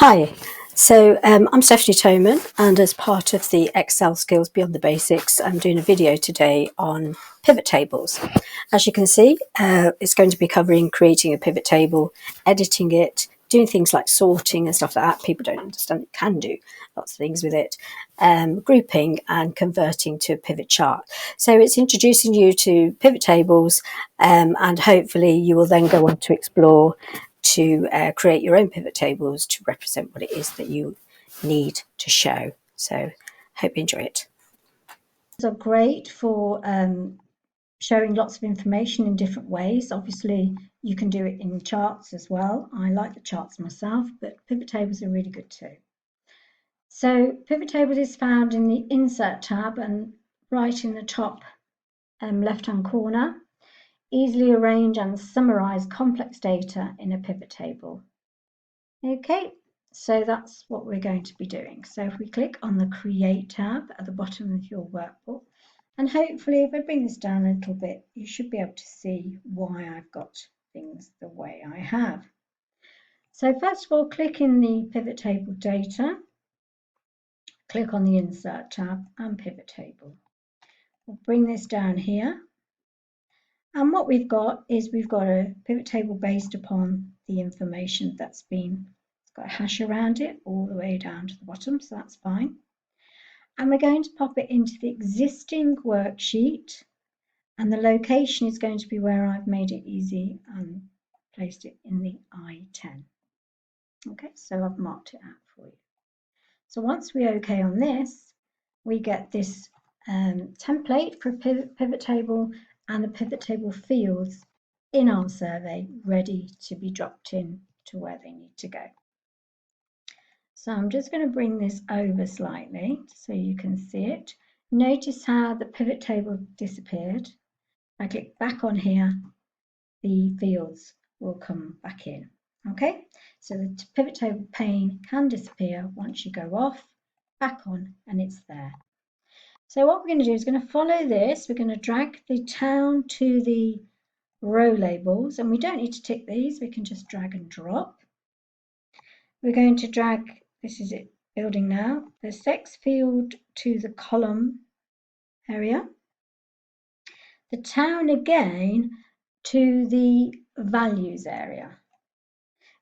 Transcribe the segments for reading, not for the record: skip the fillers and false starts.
Hi, I'm Stephanie Toman, and as part of the Excel Skills Beyond the Basics, I'm doing a video today on pivot tables. As you can see, it's going to be covering creating a pivot table, editing it, doing things like sorting and stuff like that. People don't understand you can do lots of things with it, grouping and converting to a pivot chart. So it's introducing you to pivot tables, and hopefully you will then go on to explore to create your own pivot tables to represent what it is that you need to show. So hope you enjoy it. Are great for showing lots of information in different ways. Obviously, you can do it in charts as well. I like the charts myself, but pivot tables are really good too. So pivot table is found in the Insert tab and right in the top left-hand corner. Easily arrange and summarize complex data in a pivot table. Okay, so that's what we're going to be doing. So if we click on the Create tab at the bottom of your workbook, and hopefully if I bring this down a little bit, you should be able to see why I've got things the way I have. So first of all, click in the pivot table data, click on the Insert tab and Pivot Table. We'll bring this down here. And what we've got is we've got a pivot table based upon the information that's been, it's got a hash around it all the way down to the bottom, so that's fine. And we're going to pop it into the existing worksheet, and the location is going to be where I've made it easy and placed it in the I-10. Okay, so I've marked it out for you. So once we OK on this, we get this template for a pivot table and the pivot table fields in our survey ready to be dropped in to where they need to go. So I'm just going to bring this over slightly so you can see it. Notice how the pivot table disappeared. I click back on here, the fields will come back in. Okay, so the pivot table pane can disappear once you go off, back on, and it's there. So what we're going to do is going to follow this. We're going to drag the town to the row labels, and we don't need to tick these. We can just drag and drop. We're going to drag, this is it building now, the sex field to the column area. The town again to the values area,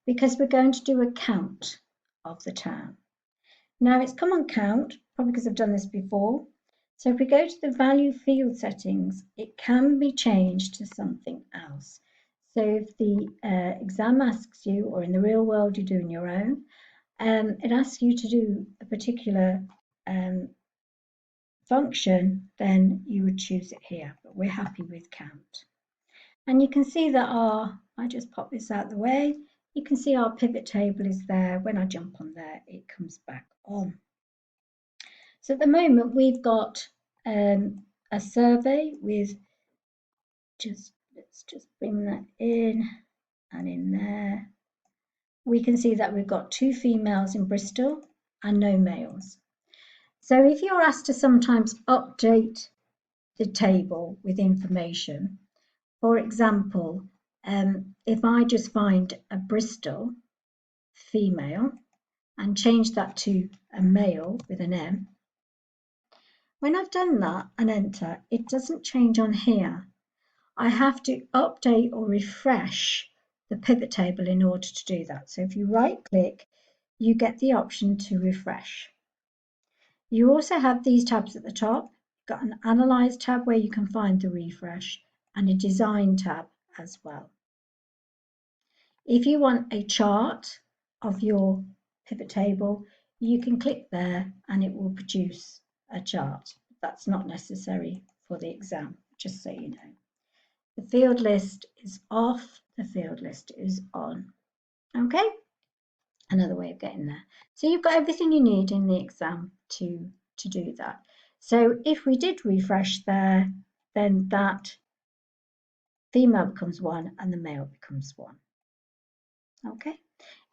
because we're going to do a count of the town. Now it's come on count, probably because I've done this before. So if we go to the value field settings, it can be changed to something else. So if the exam asks you, or in the real world you're doing your own, it asks you to do a particular function, then you would choose it here, but we're happy with count. And you can see that I just pop this out the way, you can see our pivot table is there. When I jump on there, it comes back on. So at the moment, we've got a survey with let's just bring that in and in there. We can see that we've got 2 females in Bristol and no males. So if you're asked to sometimes update the table with information, for example, if I just find a Bristol female and change that to a male with an M, when I've done that and enter, it doesn't change on here. I have to update or refresh the pivot table in order to do that. So if you right click, you get the option to refresh. You also have these tabs at the top. You've got an Analyze tab where you can find the refresh, and a Design tab as well. If you want a chart of your pivot table, you can click there and it will produce a chart. That's not necessary for the exam, just so you know. The field list is off, the field list is on. Okay, another way of getting there. So you've got everything you need in the exam to do that. So if we did refresh there, then that female becomes 1 and the male becomes 1. Okay,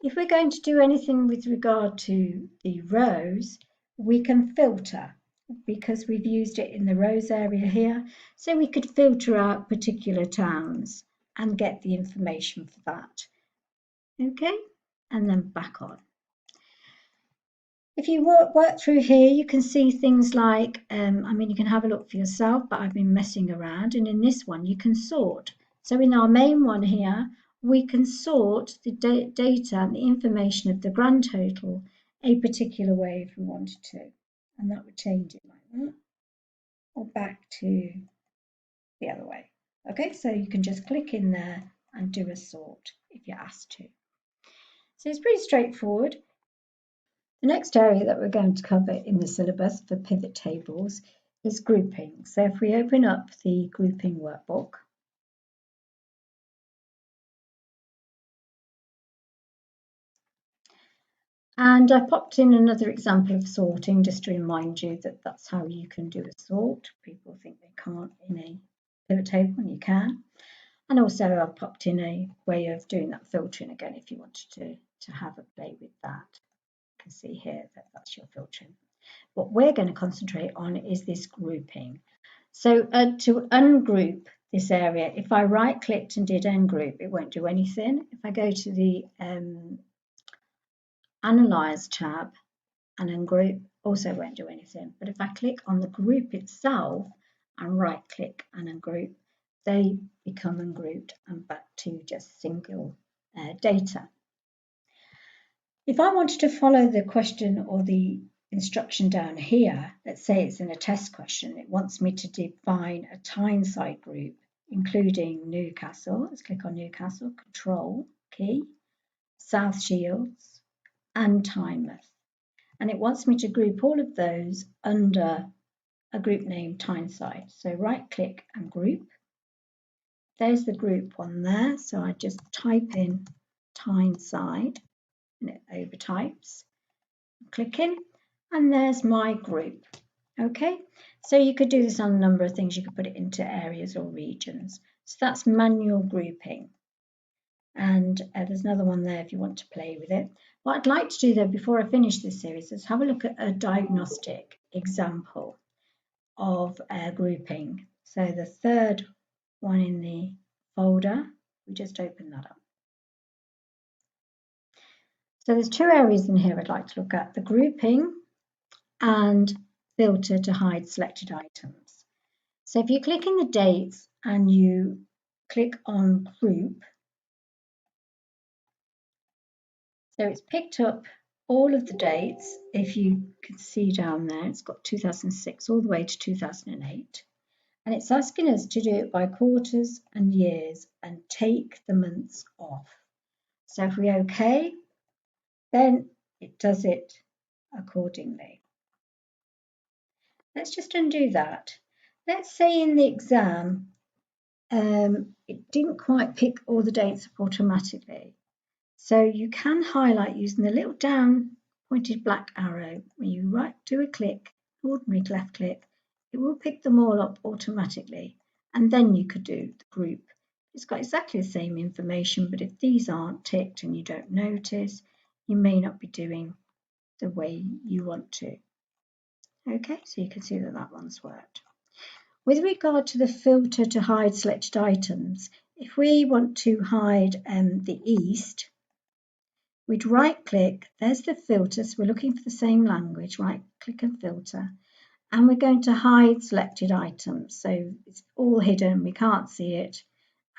if we're going to do anything with regard to the rows, we can filter, because we've used it in the rows area here. So we could filter out particular towns and get the information for that. Okay, and then back on. If you work through here, you can see things like, I mean, you can have a look for yourself, but I've been messing around. And in this one, you can sort. So in our main one here, we can sort the data and the information of the grand total a particular way if we wanted to. And that would change it like that, or back to the other way. Okay, so you can just click in there and do a sort if you're asked to. So it's pretty straightforward. The next area that we're going to cover in the syllabus for pivot tables is grouping. So if we open up the grouping workbook, and I popped in another example of sorting just to remind you that that's how you can do a sort. People think they can't in a pivot table, and you can. And also I've popped in a way of doing that filtering again if you wanted to have a play with that. You can see here that that's your filtering. What we're going to concentrate on is this grouping. So to ungroup this area, if I right clicked and did ungroup, it won't do anything. If I go to the Analyze tab and ungroup, also won't do anything. But if I click on the group itself and right click and ungroup, they become ungrouped and back to just single data. If I wanted to follow the question or the instruction down here, let's say it's in a test question, it wants me to define a Tyneside group, including Newcastle. Let's click on Newcastle, Control key, South Shields, and Tynemouth. And it wants me to group all of those under a group name Tyneside. So right click and group. There's the group one there. So I just type in Tyneside and it overtypes. Click in, and there's my group. Okay, so you could do this on a number of things. You could put it into areas or regions. So that's manual grouping. And there's another one there if you want to play with it. What I'd like to do though before I finish this series is have a look at a diagnostic example of grouping. So the third one in the folder, we just open that up. So there's two areas in here I'd like to look at, the grouping and filter to hide selected items. So if you click in the dates and you click on group, so it's picked up all of the dates. If you can see down there, it's got 2006 all the way to 2008. And it's asking us to do it by quarters and years and take the months off. So if we OK, then it does it accordingly. Let's just undo that. Let's say in the exam, it didn't quite pick all the dates up automatically. So you can highlight using the little down pointed black arrow. When you do a click, ordinary left click, it will pick them all up automatically. And then you could do the group. It's got exactly the same information, but if these aren't ticked and you don't notice, you may not be doing the way you want to. Okay, so you can see that that one's worked. With regard to the filter to hide selected items, if we want to hide the east, we'd right click, there's the filter, so we're looking for the same language, right click and filter, and we're going to hide selected items. So it's all hidden, we can't see it.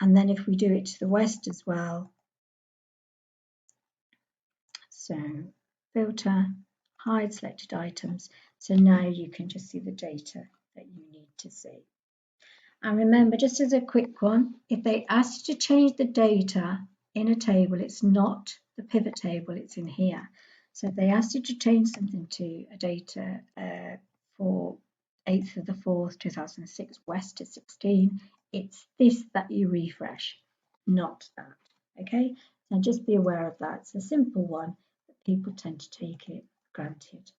And then if we do it to the west as well, so filter, hide selected items. So now you can just see the data that you need to see. And remember, just as a quick one, if they ask you to change the data in a table, it's not the pivot table, it's in here. So if they ask you to change something to a data for 8th of the 4th, 2006, west to 16, it's this that you refresh, not that. Okay, so just be aware of that. It's a simple one, but people tend to take it for granted.